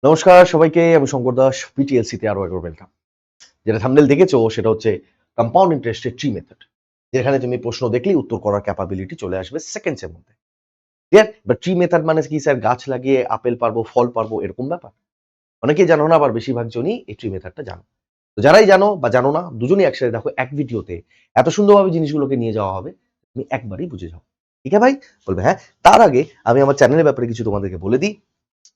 নমস্কার সবাইকে, আমি শঙ্কর দাস। পিটিএলসি তে আরো একবার ওয়েলকাম। যেটা থাম্বনেল দেখেছো সেটা হচ্ছে কম্পাউন্ড ইন্টারেস্টের ট্রি মেথড, যেখানে তুমি প্রশ্ন দেখলেই উত্তর করার ক্যাপাবিলিটি চলে আসবে সেকেন্ডস এর মধ্যে। ক্লিয়ার? বাট ট্রি মেথড মানে কি স্যার, গাছ লাগিয়ে আপেল পারবো, ফল পারবো এরকম ব্যাপার? অনেকেই জানো না, আবার বেশিরভাগ জনই এই ট্রি মেথডটা জানো। তো যারাই জানো বা জানো না, দুজনেই একসাথে দেখো, এক ভিডিওতে এত সুন্দরভাবে জিনিসগুলোকে নিয়ে যাওয়া হবে, তুমি একবারই বুঝে যাও। ঠিক আছে ভাই? বলবে হ্যাঁ। তার আগে আমি আমার চ্যানেলের ব্যাপারে কিছু তোমাদেরকে বলে দিই।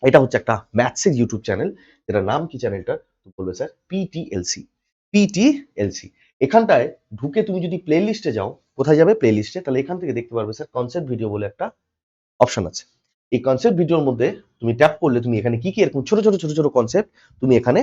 এটা হচ্ছে একটা ম্যাথসের ইউটিউব চ্যানেল, যেটার নাম কি চ্যানেলটার? তো বলবে স্যার পিটিএলসি। পিটিএলসি। এখানটায় ঢুকে তুমি যদি প্লে লিস্টে যাও, কোথায় যাবে? প্লে লিস্টে। তাহলে এখান থেকে দেখতে পারবে স্যার কনসেপ্ট ভিডিও বলে একটা অপশন আছে। এই কনসেপ্ট ভিডিওর মধ্যে তুমি ট্যাপ করলে তুমি এখানে কি কি এরকম ছোট ছোট ছোট ছোট কনসেপ্ট তুমি এখানে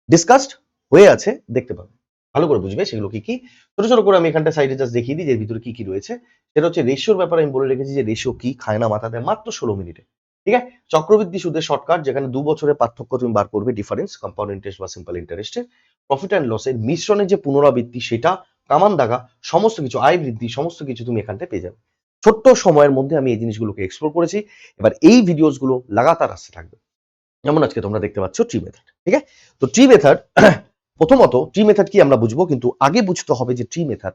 ডিসকাসড হয়ে আছে দেখতে পাবে। ভালো করে বুঝবে সেগুলো কি কি। ছোট ছোট করে আমি এখানটা সাইডে জাস্ট দেখিয়ে দিই যে এর ভিতরে কি কি রয়েছে। সেটা হচ্ছে রেশিওর ব্যাপারে আমি বলে রেখেছি যে রেশিও কি, খায় না মাথা দেয়, মাত্র 16 মিনিটে। ঠিক আছে? চক্রবৃদ্ধি সুদের শর্টকাট, যেখানে 2 বছরের পার্থক্য তুমি বার করবে, ডিফারেন্স, কম্পাউন্ড ইন্টারেস্ট বা সিম্পল ইন্টারেস্টে। প্রফিট অ্যান্ড লসের মিশ্রণের যে পুনরাবৃত্তি সেটা, কামান দাগা, সমস্ত কিছু, আয় বৃদ্ধি, সমস্ত কিছু তুমি এখানটায় পেয়ে যাবে। ছোট্ট সময়ের মধ্যে আমি এই জিনিসগুলোকে এক্সপ্লোর করেছি। এবার এই ভিডিওস গুলো লাগাতার আসতে থাকবে। যেমন আজকে তোমরা দেখতে পাচ্ছ ট্রি মেথড। ঠিক আছে? তো ট্রি মেথড প্রথমত ট্রি মেথড কি আমরা বুঝবো, কিন্তু আগে বুঝতে হবে যে ট্রি মেথড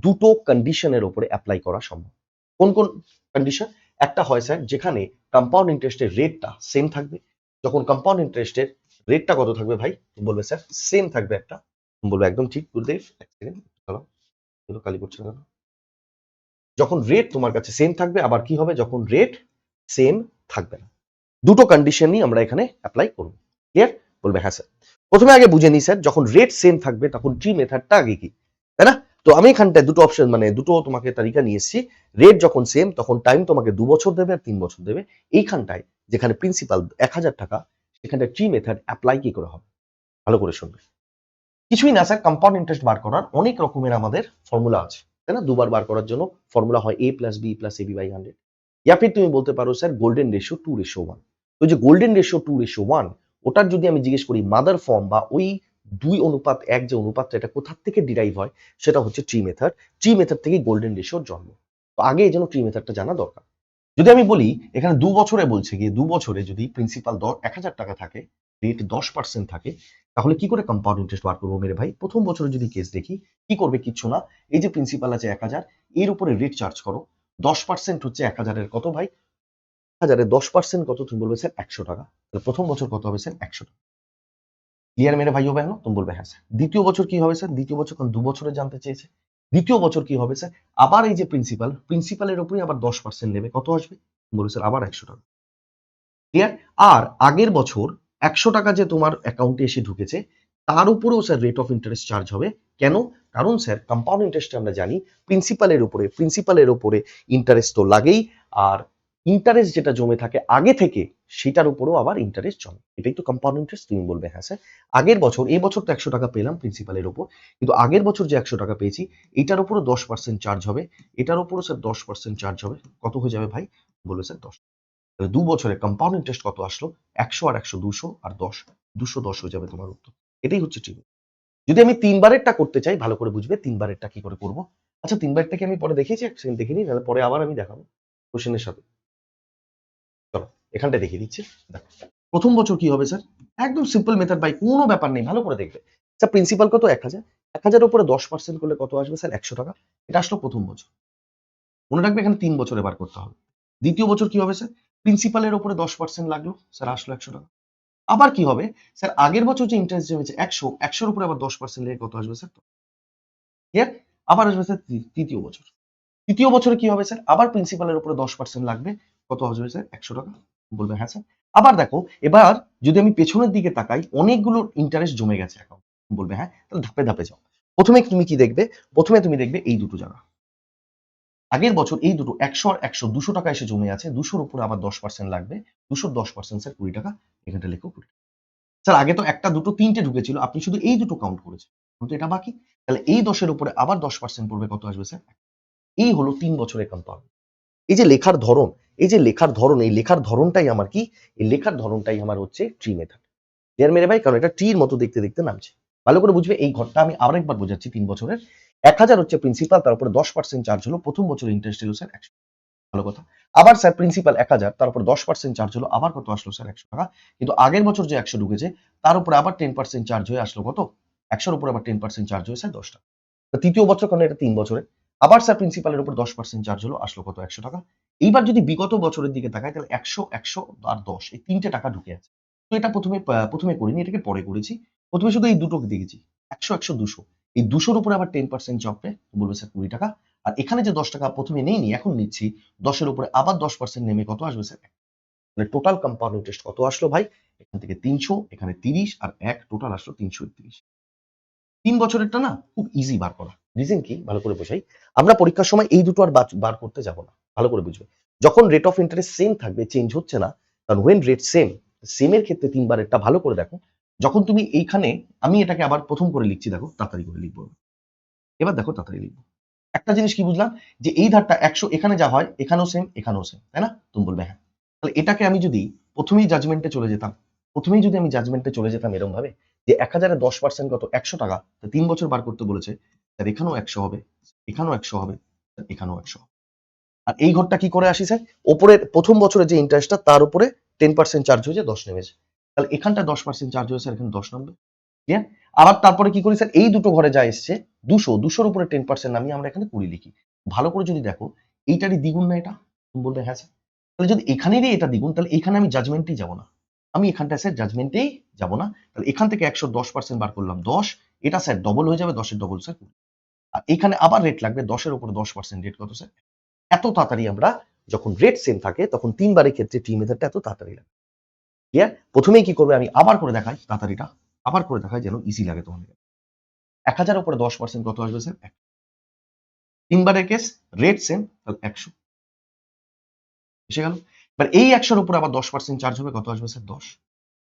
দুটো কন্ডিশনের উপরে অ্যাপ্লাই করা সম্ভব। কোন কোন কন্ডিশন? একটা হয় স্যার যেখানে কম্পাউন্ড ইন্টারেস্টের রেটটা সেম থাকবে। যখন কম্পাউন্ড ইন্টারেস্টের রেটটা কত থাকবে ভাই? বলবে স্যার সেম থাকবে একটা। বলবে একদম ঠিক গুরুদেব, এক সেকেন্ড দাঁড়াও, এগুলো কালি করছে না কেন? যখন রেট তোমার কাছে সেম থাকবে, আবার কি হবে যখন রেট সেম থাকবে না। দুটো কন্ডিশনই আমরা এখানে অ্যাপ্লাই করব। ক্লিয়ার? বলবে হ্যাঁ স্যার। প্রথমে আগে বুঝে নিই স্যার, যখন রেট সেম থাকবে তখন ট্রি মেথডটা আগে কি, তাই না? তো আমি এখানটায় দুটো অপশন, মানে দুটো তোমাকে তালিকা নিয়ে এসেছি। রেট যখন সেম তখন টাইম তোমাকে 2 বছর দেবে আর 3 বছর দেবে। এইখানটায় যেখানে প্রিন্সিপাল 1000 টাকা, সেখানটায় ট্রি মেথড অ্যাপ্লাই কি করে হবে? ভালো করে শুনবে। কিছুই না স্যার, কম্পাউন্ড ইন্টারেস্ট বার করার অনেক রকমের আমাদের ফর্মুলা আছে, তাই না? দুবার বার করার জন্য ফর্মুলা হয় a plus B plus AB by 100। ইয়া ফির তুমি বলতে পারো স্যার গোল্ডেন রেশিও 2:1। ওই যে গোল্ডেন রেশিও 2:1, ওটার যদি আমি জিজ্ঞেস করি মাদার ফর্ম বা ওই 2:1 যে অনুপাতটা, এটা কোথা থেকে ডিরাইভ হয়, সেটা হচ্ছে ট্রি মেথড। ট্রি মেথড থেকে গোল্ডেন রেশিওর জন্ম। তো আগে এই জন্য ট্রি মেথডটা জানা দরকার। যদি আমি বলি এখানে 2 বছরে বলছে, গিয়ে 2 বছরে যদি প্রিন্সিপাল 1000 টাকা থাকে, রেট 10% থাকে, তাহলে কি করে কম্পাউন্ড ইন্টারেস্ট বার করবো মেরে ভাই? প্রথম বছরে যদি কেস দেখি, কি করবে? কিচ্ছু না। এই যে প্রিন্সিপাল আছে 1000, এর উপরে রেট চার্জ করো। 10% হচ্ছে 1000 এর কত ভাই? 1000 এর 10% কত? তুমি বলবে স্যার 100 টাকা। তাহলে প্রথম বছর কত হবে স্যার? 100 টাকা। ক্লিয়ার মেরে ভাই ও বহনো? তুমি বলবে হ্যাঁ স্যার। দ্বিতীয় বছর কি হবে স্যার? দ্বিতীয় বছর, কারণ 2 বছরে জানতে চেয়েছে। দ্বিতীয় বছর কি হবে স্যার? আবার এই যে প্রিন্সিপালের উপরে আবার 10% নেবে, কত আসবে? বলবে স্যার আবার 100 টাকা। ক্লিয়ার? আর আগের বছর 100 টাকা যে তোমার অ্যাকাউন্টে এসে ঢুকেছে, তার উপরেও sir rate of interest charge হবে। কেন? কারণ স্যার কম্পাউন্ড ইন্টারেস্টে আমরা জানি প্রিন্সিপালের উপরে ইন্টারেস্ট তো লাগেই, আর ইন্টারেস্ট যেটা জমে থাকে আগে থেকে, সেটার উপরেও আবার ইন্টারেস্ট জমে। এটাই তো কম্পাউন্ড ইন্টারেস্ট। তুমি বলবে হ্যাঁ স্যার। আগের বছর, এই বছর তো 100 টাকা পেলাম প্রিন্সিপালের উপর, কিন্তু আগের বছর যে 100 টাকা পেয়েছি, এটার উপরও 10% চার্জ হবে, এটার উপরও স্যার 10% চার্জ হবে। কত হয়ে যাবে ভাই? বলবে স্যার 10। তাহলে 2 বছরে কম্পাউন্ড ইন্টারেস্ট কত আসলো? 100 আর 100 200 আর 10, 210 হয়ে যাবে তোমার উত্তর। এটাই হচ্ছে ট্রিক। যদি আমি 3 বারেরটা করতে চাই, ভালো করে বুঝবে 3 বারেরটা কি করে করব। আচ্ছা 3 বারেরটা কি আমি পরে দেখিয়েছি? এক সেকেন্ড দেখে নিই, নাহলে পরে আবার আমি দেখাবো কোশ্চেনের সাথে। চলো এখানটায় দেখিয়ে দিচ্ছি। দেখো প্রথম বছর কি হবে স্যার? একদম সিম্পল মেথড ভাই, কোনো ব্যাপার নেই, ভালো করে দেখবে। স্যার প্রিন্সিপাল কত? 1000, 1000 এর উপরে 10% করলে কত আসবে স্যার? 100 টাকা। এটা আসলো প্রথম বছর। মনে রাখবে এখানে 3 বছরে বার করতে হবে। দ্বিতীয় বছর কি হবে স্যার? প্রিন্সিপালের উপরে 10% লাগলো, স্যার আসলো 100 টাকা। আবার কি হবে স্যার? আগের বছর যে ইন্টারেস্ট জমেছে 100, 100 এর উপরে আবার 10% লেগে কত আসবে স্যার? ক্লিয়ার? আবার আসবে স্যার তৃতীয় বছর। তৃতীয় বছরে কি হবে স্যার? আবার প্রিন্সিপালের উপরে 10% লাগবে, কত আসবে স্যার? 100 টাকা। বলবে হ্যাঁ স্যার। আবার দেখো, এবার যদি আমি পেছনের দিকে তাকাই, অনেকগুলো ইন্টারেস্ট জমে গেছে অ্যাকাউন্ট। বলবে হ্যাঁ। তাহলে ধাপে ধাপে যাও। প্রথমে তুমি কি দেখবে? প্রথমে তুমি দেখবে এই দুটো জায়গা। আগের বছর এই দুটো 100 আর 100 200 টাকা এসে জমে আছে, 200 এর উপরে আবার 10% লাগবে। 200 র 10% স্যার 20 টাকা। এখানটা লিখো 20 টাকা। স্যার আগে তো একটা, দুটো, তিনটে ঢুকেছিল, আপনি শুধু এই দুটো কাউন্ট করেছেন, কিন্তু এটা বাকি। তাহলে এই 10 এর উপরে আবার 10% পড়বে, কত আসবে স্যার? এই হলো 3 বছরের কম্পাউন্ড। এই যে লেখার ধরন, এই লেখার ধরনটাই আমার কি? এই লেখার ধরনটাই আমার হচ্ছে ট্রি মেথড। ক্লিয়ার মেরে ভাই? কারণ এটা ট্রির মতো দেখতে দেখতে নামছে। ভালো করে বুঝবে এই ঘরটা, আমি আরেকবার বোঝাচ্ছি। 3 বছরের 1000 হচ্ছে প্রিন্সিপাল, তার উপরে 10% চার্জ হলো, প্রথম বছরের ইন্টারেস্ট হলো স্যার 100। ভালো কথা। আবার স্যার প্রিন্সিপাল 1000, তার উপর 10% চার্জ হলো, আবার কত আসলো স্যার 100 টাকা। কিন্তু আগের বছর যে 100 ঢুকেছে তার উপরে আবার 10% চার্জ হয়ে আসলো কত, 100 এর উপরে আবার 10% চার্জ হয়ে স্যার 10 টাকা। তো তৃতীয় বছর, কারণ এটা 3 বছরে, আবার স্যার প্রিন্সিপালের উপর 10% চার্জ হলো, আসলো কত 100 টাকা। এইবার যদি বিগত বছরের দিকে তাকাই তাহলে 100, 100 আর 10 এই তিনটে টাকা ঢুকে আছে। তো এটা প্রথমে করিনি, এটাকে পরে করেছি। প্রথমে শুধু এই দুটোকে দেখেছি, 100, 100, 200, এই 200 এর উপরে আবার 10% চাপবে, বলবে স্যার 20 টাকা। আর এখানে যে 10 টাকা প্রথমে নেইনি, এখন নিচ্ছি, 10 এর উপরে আবার 10% নেমে কত আসবে স্যার, মানে টোটাল কম্পাউন্ড ইন্টারেস্ট কত আসলো ভাই, এখান থেকে 300, এখানে 30 আর 1, টোটাল আসলো 331। 3 বছরেরটা না খুব ইজি বার করা। রিজন কি ভালো করে বোঝাই, আমরা পরীক্ষার সময় এই দুটো আর বার করতে যাব না, ভালো করে বুঝবে। যখন রেট অফ ইন্টারেস্ট সেম থাকবে, চেঞ্জ হচ্ছে না, কারণ ওয়েন রেট সেমের ক্ষেত্রে 3 বারেরটা ভালো করে দেখো। যখন তুমি এইখানে, আমি এটাকে আবার প্রথম করে লিখছি, দেখো তাড়াতাড়ি করে লিখবো, এবার দেখো তাড়াতাড়ি লিখবো। একটা জিনিস কি বুঝলাম, যে এই ধারটা 100 এখানে যা হয় এখানেও সেম, এখানেও সেম, তাই না? তুমি বলবে হ্যাঁ। তাহলে এটাকে আমি যদি প্রথমেই জাজমেন্টে চলে যেতাম, এরকম ভাবে যে 1000 এর 10% কত, 100 টাকা, 3 বছর বার করতে বলেছে, স্যার এখানেও 100 হবে, এখানেও 100 হবে, এখানেও 100 হবে। আর এই ঘরটা কি করে আসি স্যার, ওপরের প্রথম বছরের যে ইন্টারেস্টটা তার উপরে 10% চার্জ হয়েছে, 10 নেমেছে, তাহলে এখানটা 10% চার্জ হয়েছে, এখানে 10 নামবে। ক্লিয়ার? আবার তারপরে কি করি স্যার, এই দুটো ঘরে যা এসছে 200, 200 উপরে 10% নামিয়ে আমরা এখানে 20 লিখি। ভালো করে যদি দেখো, এইটারই দ্বিগুণ না এটা? তুমি বলবে হ্যাঁ স্যার। তাহলে যদি এখানেরই এটা দ্বিগুণ, তাহলে এখানে আমি জাজমেন্টেই যাব না, আমি এখানটায় স্যার জাজমেন্টেই যাব না। তাহলে এখান থেকে 100 10% বার করলাম 10, এটা স্যার ডবল হয়ে যাবে, 10 এর ডবল স্যার 20। আর এখানে আবার রেট লাগবে, 10 এর উপরে 10% রেট কত স্যার? এত তাড়াতাড়ি আমরা, যখন রেট সেম থাকে তখন 3 বারের ক্ষেত্রে টি মেথডটা এত তাড়াতাড়ি লাগে। ক্লিয়ার? প্রথমেই কি করবে, আমি আবার করে দেখাই তাড়াতাড়িটা, আবার করে দেখাই যেন ইজি লাগে তোমাদের। 1000 উপরে 10% কত আসবে স্যার? 3 বারের কেস, রেট সেম, তাহলে 100 এসে গেল। এবার এই 100 উপরে আবার 10% চার্জ হবে, কত আসবে স্যার? 10।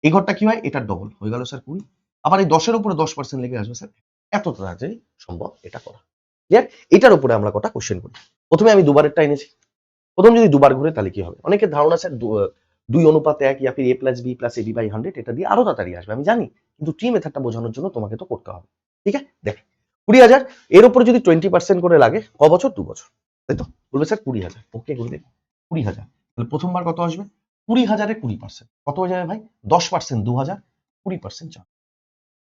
এই ঘরটা কি হয়, এটার ডবল হয়ে গেল স্যার 20। আবার এই 10 এর উপরে 10% লেগে আসবে স্যার। এত তাড়াতাড়ি সম্ভব এটা করা। ক্লিয়ার? এটার উপরে আমরা কটা কোশ্চেন করি। প্রথমে আমি দুবারেরটা এনেছি। প্রথম যদি দুবার ঘুরে তাহলে কি হবে? অনেকের ধারণা স্যার 2:1 ইয়া ফির a plus b plus ab by 100, এটা দিয়ে আরো তাড়াতাড়ি আসবে, আমি জানি, কিন্তু ট্রি মেথডটা বোঝানোর জন্য তোমাকে তো করতে হবে। ঠিক আছে, দেখ 20,000 এর উপরে যদি 20% করে লাগে, ক বছর? 2 বছর, তাই তো? বলবে স্যার 20,000, ওকে গুরুদেব 20,000, তাহলে প্রথমবার কত আসবে? 20,000 এ 20% কত হয়ে যাবে ভাই? 10% 2,000, 20% 4,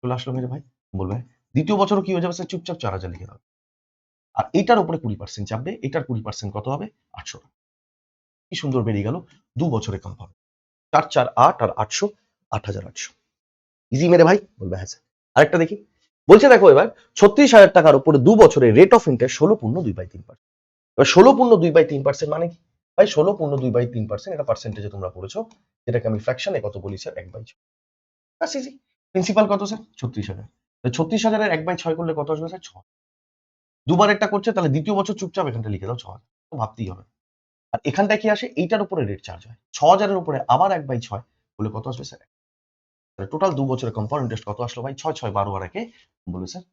চলে আসলো মেরে ভাই। বলবে হ্যাঁ। দ্বিতীয় বছরও কি হয়ে যাবে স্যার? চুপচাপ 4,000 লিখে দাও। আর এটার উপরে 20% চাপবে, এটার 20% কত হবে? 800 টাকা। কি সুন্দর বেরিয়ে গেল 2 বছরে কম্পাউন্ড। 4 4 8 আর 800, 8,800। ইজি মেরে ভাই? বলবে হ্যাঁ স্যার। আরেকটা দেখি, বলছে দেখো এবার 36,000 টাকার উপরে 2 বছরে রেট অফ ইন্টারেস্ট 16.2/3%। এবার 16.2/3% মানে কি ভাই? 16.2/3% এটা পার্সেন্টেজে তোমরা পড়েছো, যেটাকে আমি ফ্র্যাকশনে কত বলি স্যার? 1/6। ব্যাস ইজি। প্রিন্সিপাল কত স্যার? 36,000। 36,000 এর 1/6 করলে কত আসবে স্যার? 6। দুবার একটা করছে, তাহলে দ্বিতীয় বছর চুপচাপ এখানটা লিখে দাও 6,000, ভাবতেই হবে। আর এখানটায় কি আসে? এইটার উপরে রেট চার্জ হয় 6,000 এর উপরে আবার 1/6 বলে কত আসবে স্যার? টোটাল 2 বছরের কম্পাউন্ড ইন্টারেস্ট কত আসলো ভাই? 6 6 12 আর একে বলবে স্যার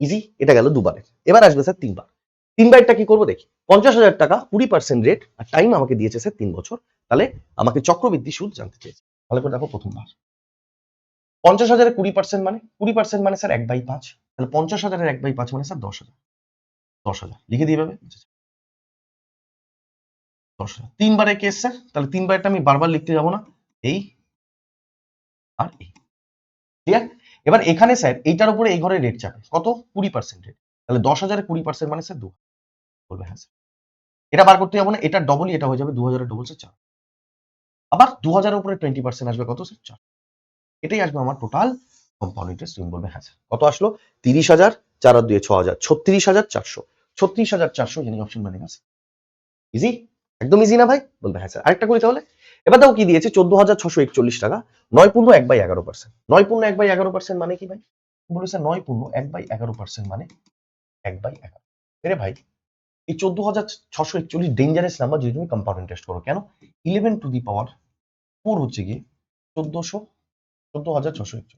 ইজি। এটা গেল দুবারের। এবার আসবে স্যার 3 বার। 3 বারটা কি করবো দেখি। 50,000 টাকা 20% রেট, আর টাইম আমাকে দিয়েছে স্যার 3 বছর। তাহলে আমাকে চক্রবৃদ্ধি সুদ জানতে চেয়েছে। ভালো করে দেখো প্রথমবার। 50,000 এ 20% মানে 20% মানে স্যার 1/5। তাহলে 50,000 এর 1/5 মানে স্যার 10,000। 10,000 লিখে দিয়ে পাবে 10,000। 3 বারের কেস স্যার, তাহলে 3 বারটা আমি বারবার লিখতে যাব না, এই আর এই। ক্লিয়ার? এবার এখানে স্যার এইটার উপরে এই ঘরে রেট চাপে কত? 20% রেট। তাহলে 10,000 এ 20% মানে স্যার 2। বলবে হ্যাঁ স্যার। এটা বার করতে যাবো না, এটার ডবলই এটা হয়ে যাবে, 2,000 এর ডবল স্যার 4। আবার 2,000 এর উপরে 20% আসবে কত স্যার? 4। এটাই আসবে আমার টোটাল কম্পাউন্ড ইন্টারেস্ট। তুমি বলবে হ্যাঁ স্যার। কত আসলো? 30,000, 4 আর 2 6,000, 36,400। 36,400 যিনি অপশন মানে আছে। ইজি? একদম ইজি না ভাই? বলবে হ্যাঁ স্যার। আরেকটা করি তাহলে। এবার দেখো কি দিয়েছে? 14,641 টাকা, 9.1/11%। 9.1/11% মানে কি ভাই? বলে স্যার 9.1/11% মানে 1/11। এরে ভাই, এই 14,641 ডেঞ্জারাস নাম্বার যদি তুমি কম্পাউন্ড ইন্টারেস্ট করো। কেন? 11 টু দি পাওয়ার 4 হচ্ছে গিয়ে 14,641।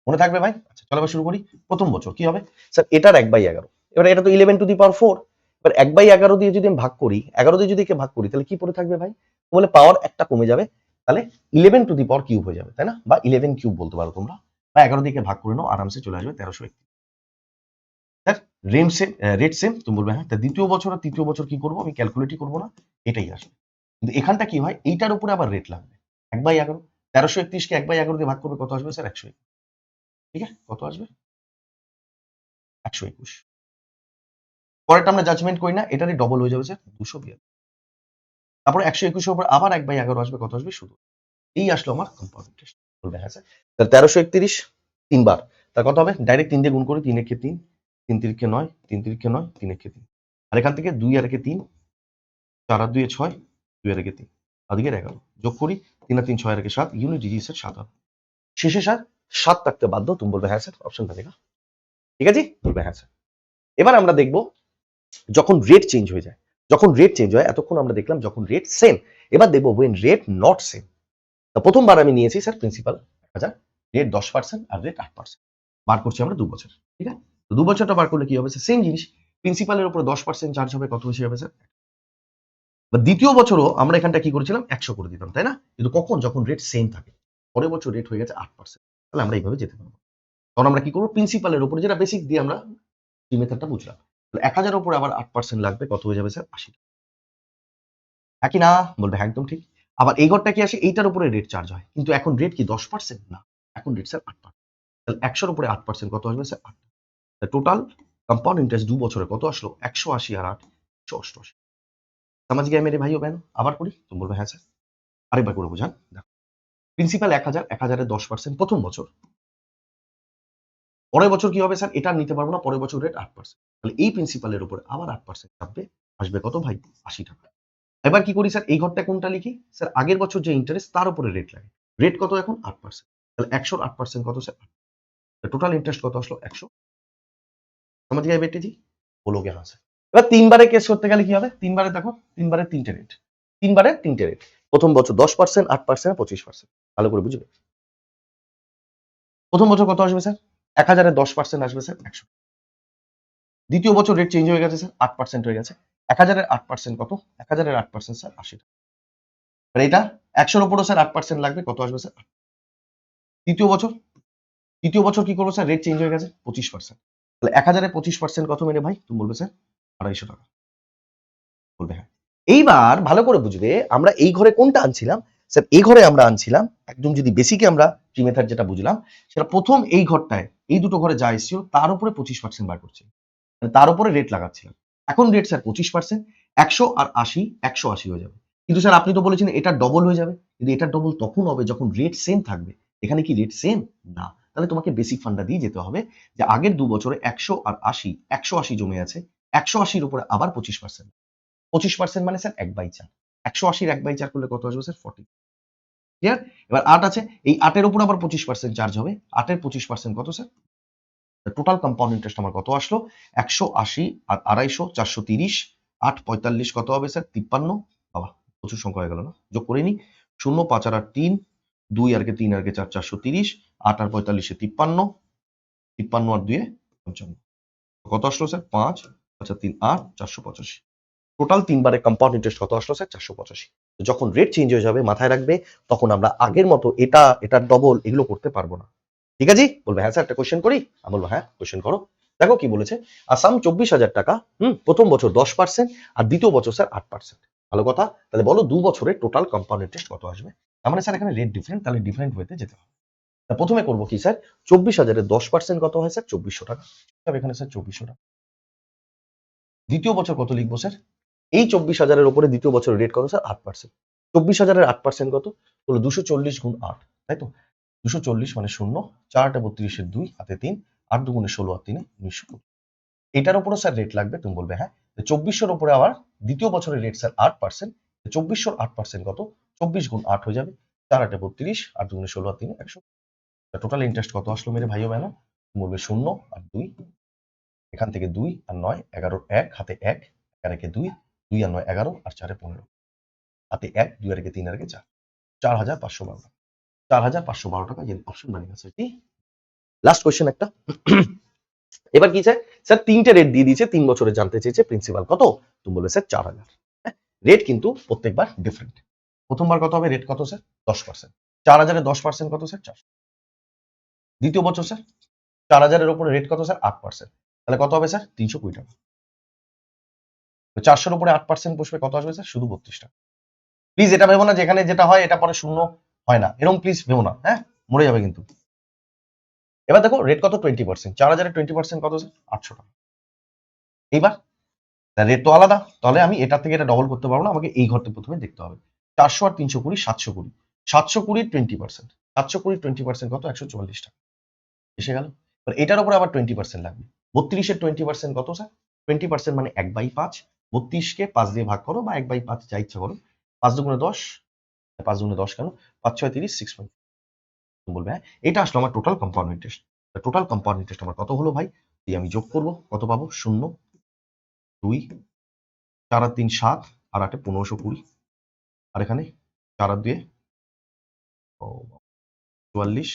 মনে থাকবে ভাই? আচ্ছা চলো এবার শুরু করি। প্রথম বছর কি হবে স্যার? এটার 1/11। এবার এটা তো 11 টু দি পাওয়ার 4। এবার 1/11 দিয়ে যদি আমি ভাগ করি, 11 দিয়ে যদি একে ভাগ করি, তাহলে কি পড়ে থাকবে ভাই? বলে পাওয়ার একটা কমে যাবে, তাহলে 11 টু দি পাওয়ার কিউব হয়ে যাবে, তাই না? বা 11 কিউব বলতে পারো তোমরা, বা 11 দিয়ে ভাগ করে নাও, আরামসে চলে আসবে 1331। রেট সেম, তুমি বলবে হ্যাঁ। তা দ্বিতীয় বছর আর তৃতীয় বছর কি করবো, আমি ক্যালকুলেটই করবো না, এটাই আসবে। কিন্তু এখানটা কি হয়, এইটার উপরে আবার রেট লাগবে 1/11। 1331কে 1/11 দিয়ে ভাগ করবে, কত আসবে স্যার? 121। ঠিক আছে, কত আসবে? 121। পরেরটা আমরা জাজমেন্ট করি না, এটারই ডবল হয়ে যাবে স্যার, 242। তারপরে 121 উপর আবার 1/11 আসবে, কত আসবে? শুধু এই আসলো আমার কম্পাউন্ড ইন্টারেস্ট। বলবে হ্যাঁ স্যার। তাহলে 1331 তিনবার, তার কত হবে? ডাইরেক্ট 3 দিয়ে গুণ করি, 3 একে 3, 3 তিরিকে 9, 3 তিরিকে 9, 3 একে 3। আর এখান থেকে 2 আর একে 3, 4 আর 2 6, 2 আর একে 3, ওদিকে 11 যোগ করি, 3 আর 3 6 আর একে 7, ইউনিট ডিজিট স্যার 7 হবে। শেষে স্যার 7 থাকতে বাধ্য, তুমি বলবে হ্যাঁ স্যার, অপশনটা দেখা। ঠিক আছে, বলবে হ্যাঁ স্যার। এবার আমরা দেখব যখন রেট চেঞ্জ হয়ে যায়। যখন রেট চেঞ্জ হয়, এতক্ষণ আমরা দেখলাম যখন রেট সেম। এবার দেখবো ওয়েন রেট নট সেম। প্রথমবার আমি নিয়েছি স্যার প্রিন্সিপাল 1000, রেট 10% আর রেট 8%। বার করছি আমরা 2 বছর। ঠিক আছে, তো 2 বছরটা বার করলে কি হবে স্যার? সেম জিনিস, প্রিন্সিপালের উপরে 10% চার্জ হবে, কত বেশি হবে স্যার? বা দ্বিতীয় বছরও আমরা এখানটা কি করেছিলাম, 100 করে দিতাম, তাই না? কিন্তু কখন? যখন রেট সেম থাকে। পরের বছর রেট হয়ে গেছে 8%, তাহলে আমরা এইভাবে যেতে পারবো। তখন আমরা কি করবো, প্রিন্সিপালের উপরে যেটা বেসিক দিয়ে আমরা এই মেথডটা বুঝলাম, 1000 উপরে আবার 8% লাগবে, কত হয়ে যাবে স্যার? 80। একই না? বলবে হ্যাঁ, একদম ঠিক। আবার এই ঘরটা কি আসে, এইটার উপরে রেট চার্জ হয়, কিন্তু এখন রেট কি 10%? না, এখন রেট স্যার 8%। তাহলে 100 উপরে 8% কত আসবে স্যার? 8। টোটাল কম্পাউন্ড ইন্টারেস্ট 2 বছরে কত আসলো? 180 আর 8, 188। समझ गए मेरे भाई ও बहनों? আবার করি, তুমি বলবে হ্যাঁ স্যার। আরেকবার করে বোঝান। দেখো, প্রিন্সিপাল 1000, 1000 এর 10% প্রথম বছর। পরের বছর কি হবে স্যার? এটা নিতে পারবো না, পরের বছর রেট 8%। তাহলে এই প্রিন্সিপালের উপরে আবার 8% চাপবে, আসবে কত ভাই? 80 টাকা। এবার কি করি স্যার, এই ঘরটা কোনটা লিখি? স্যার আগের বছর যে ইন্টারেস্ট তার উপরে রেট লাগে। রেট কত এখন? 8%। তাহলে 100 এর 8% কত স্যার? টোটাল ইন্টারেস্ট কত আসলো? 100। समझ गए बेटे जी? बोलोगे हाँ স্যার। এবার তিনবারে কেস করতে গেলে কি হবে? তিনবারে দেখো, তিনবারে তিনটে রেট। তিনবারে তিনটে রেট। প্রথম বছর 10%, 8%, 25%। ভালো করে বুঝবে। প্রথম বছর কত আসবে স্যার? 1000 এর 10% আসবে স্যার 100। দ্বিতীয় বছর রেট চেঞ্জ হয়ে গেছে স্যার, 8% হয়ে গেছে। 1000 এর 8% কত? 1000 এর 8% স্যার 80 টাকা। আর এটা 100 এর উপরও স্যার 8% লাগবে, কত আসবে স্যার? তৃতীয় বছর, তৃতীয় বছর কি করবো স্যার? রেট চেঞ্জ হয়ে গেছে 25%। তাহলে 1000 এর 25% কত মেরে ভাই? তুমি বলবে স্যার 250 টাকা। বলবে হ্যাঁ। এইবার ভালো করে বুঝবে, আমরা এই ঘরে কোনটা আনছিলাম? স্যার এই ঘরে আমরা আনছিলাম একদম, যদি বেসিকে আমরা ট্রি মেথড যেটা বুঝলাম, সেটা প্রথম এই ঘরটায় এই দুটো ঘরে যা এসেছিল তার উপরে 25% বার করছি, তার উপরে রেট লাগাচ্ছিলাম। এখন রেট স্যার 25%, 100 আর 80, 180 হয়ে যাবে। কিন্তু স্যার আপনি তো বলেছেন এটা ডবল হয়ে যাবে, কিন্তু এটা ডবল তখন হবে যখন রেট সেম থাকবে। এখানে কি রেট সেম? না। তাহলে তোমাকে বেসিক ফান্ডা দিয়ে যেতে হবে যে আগের 2 বছরে 100 আর 80, 180 জমে আছে, 180 উপরে আবার 25%। 25% মানে স্যার 1/4। 180 র 1/4 করলে কত আসবে স্যার? 40। ক্লিয়ার? এবার 8 আছে, এই 8 এর উপর আবার 25% চার্জ হবে। 8 এর 25% কত স্যার? টোটাল কম্পাউন্ড ইন্টারেস্ট আমার কত আসলো? 180 আর 250, 430, 8 45 কত হবে স্যার? 53। বাবা, প্রচুর সংখ্যা হয়ে গেল না? যোগ করে নিই। 0 5 আর 3, 2 আর 3 আর 4, 430, 8 আর 45 53, 53 আর 2 55। কত আসলো স্যার? 5 আচ্ছা 3 8, 485। টোটাল তিনবারে কম্পাউন্ড ইন্টারেস্ট কত আসলো স্যার? 485। যখন রেট চেঞ্জ হয়ে যাবে, মাথায় রাখবে, তখন আমরা আগের মতো এটার ডবল এগুলো করতে পারবো না। ঠিক আছে? বলবে হ্যাঁ স্যার, একটা কোয়েশ্চেন করি? আমি বলবো হ্যাঁ, কোয়েশ্চেন করো। দেখো কি বলেছে, আসাম 24,000 টাকা, প্রথম বছর 10% আর দ্বিতীয় বছর স্যার 8%। ভালো কথা। তাহলে বলো 2 বছরে টোটাল কম্পাউন্ড ইন্টারেস্ট কত আসবে? তার মানে স্যার এখানে রেট ডিফারেন্ট, তাহলে ডিফারেন্ট ওয়েতে যেতে হবে। প্রথমে করবো কি স্যার, 24,000 এর 10% কত হয় স্যার? 2400 টাকা। এখানে স্যার 2400 টাকা। দ্বিতীয় বছর কত লিখবো স্যার? এই 24,000 এর উপরে দ্বিতীয় বছরের রেট কত স্যার? 8%। 24,000 এর 8% কত? হলো 240 গুণ 8, তাই তো? 240 মানে 0, 4 8 32 এর 2 হাতে 3, 8 2 গুণে 16 আর 3 19। এটার উপরও স্যার রেট লাগবে, তুমি বলবে হ্যাঁ। 2400 এর উপরে আবার দ্বিতীয় বছরের রেট স্যার 8%। 2400 এর 8% কত? 24 গুণ 8 হয়ে যাবে। 4 8 32, 8 2 গুণে 16 আর 3 100। টোটাল ইন্টারেস্ট কত আসলো মেরে ভাই ও বহনো? তুমি বলবে 0 আর 2, এখান থেকে 2 আর 9 11 1 হাতে 1, 1 একে 2, 2 আর 9 11 আর 4 এ 15, হাতে 1, 2 আর একে 3 আর একে 4, 4512 টাকা। 4512 টাকা, যে অপশন বানিয়ে গেছে। কি লাস্ট কোয়েশ্চেন একটা। এবার কি স্যার? স্যার তিনটে রেট দিয়ে দিয়েছে, 3 বছরে জানতে চেয়েছে প্রিন্সিপাল কত? তুমি বলবে স্যার 4000। রেট কিন্তু প্রত্যেকবার ডিফারেন্ট। প্রথমবার কত হবে? রেট কত স্যার? 10%। 4000 এর 10% কত স্যার? 400। দ্বিতীয় বছর স্যার 4000 এর উপরে রেট কত স্যার? 8%। তাহলে কত হবে স্যার? 320 টাকা। 400-র উপরে 8% বসবে, কত আসবে স্যার? শুধু 32 টাকা। প্লিজ এটা ভেবো না যেখানে যেটা হয় এটা পরে শূন্য হয় না, এরকম প্লিজ ভেবো না, হ্যাঁ, মরে যাবে কিন্তু। এবার দেখো রেট কত? 20%। 4000-এর 20% কত স্যার? 800 টাকা। এইবার রেট তো আলাদা, তাহলে আমি এটা থেকে এটা ডবল করতে পারবো না, আমাকে এই ঘরটা প্রথমে দেখতে হবে। 400 আর 320, 720। 720-র 20%, 720-র 20% কত? 144 টাকা। এসে গেল। এবার এটার উপরে আবার 20% লাগবে। 32-এর 20% কত স্যার? 20% মানে 1/5। 32-কে 5 দিয়ে ভাগ করো বা 1/5 যা ইচ্ছা করো। 5 দুগুণে 10, 5 দুগুণে 10 কেন? 5 6 30, 6 বলবে, হ্যাঁ। এটা আসলো আমার total compound interest. Total compound interest আমার কত হলো ভাই? দিয়ে আমি যোগ করব, কত পাবো? 0, 2, 4 আর 3 7, আর 8 1520, আর এখানে 4 আর 2 44,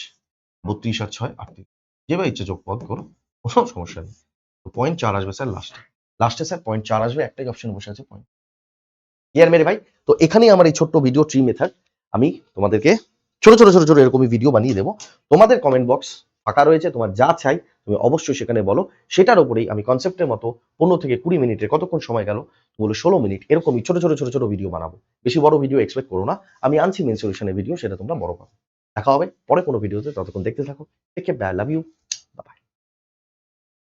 32 আর 6 38। যেভাবে ইচ্ছে যোগ পদ করো, কোনো সমস্যা নেই। তো 0.4 আসবে স্যার লাস্টে। লাস্টে স্যার 0.4 আসবে, একটাই অপশন বসে আছে পয়েন্ট। ক্লিয়ার মেরে ভাই? তো এখানেই আমার এই ছোট্ট ভিডিও ট্রি মেথড, আমি তোমাদেরকে ছোট ছোট ছোট ছোট এরকমই ভিডিও বানিয়ে দেবো। তোমাদের কমেন্ট বক্স ফাঁকা রয়েছে, তোমার যা চাই তুমি অবশ্যই সেখানে বলো। সেটার উপরেই আমি কনসেপ্টের মতো 15 থেকে 20 মিনিটের, কতক্ষণ সময় গেল? বলে 16 মিনিট, এরকমই ছোট ছোট ছোট ছোট ভিডিও বানাবো। বেশি বড় ভিডিও এক্সপেক্ট করো না। আমি আনছি মেন সলিউশনের ভিডিও, সেটা তোমরা বড় পাবে। দেখা হবে পরে কোনো ভিডিওতে, ততক্ষণ দেখতে থাকো। Take care, bye, love you.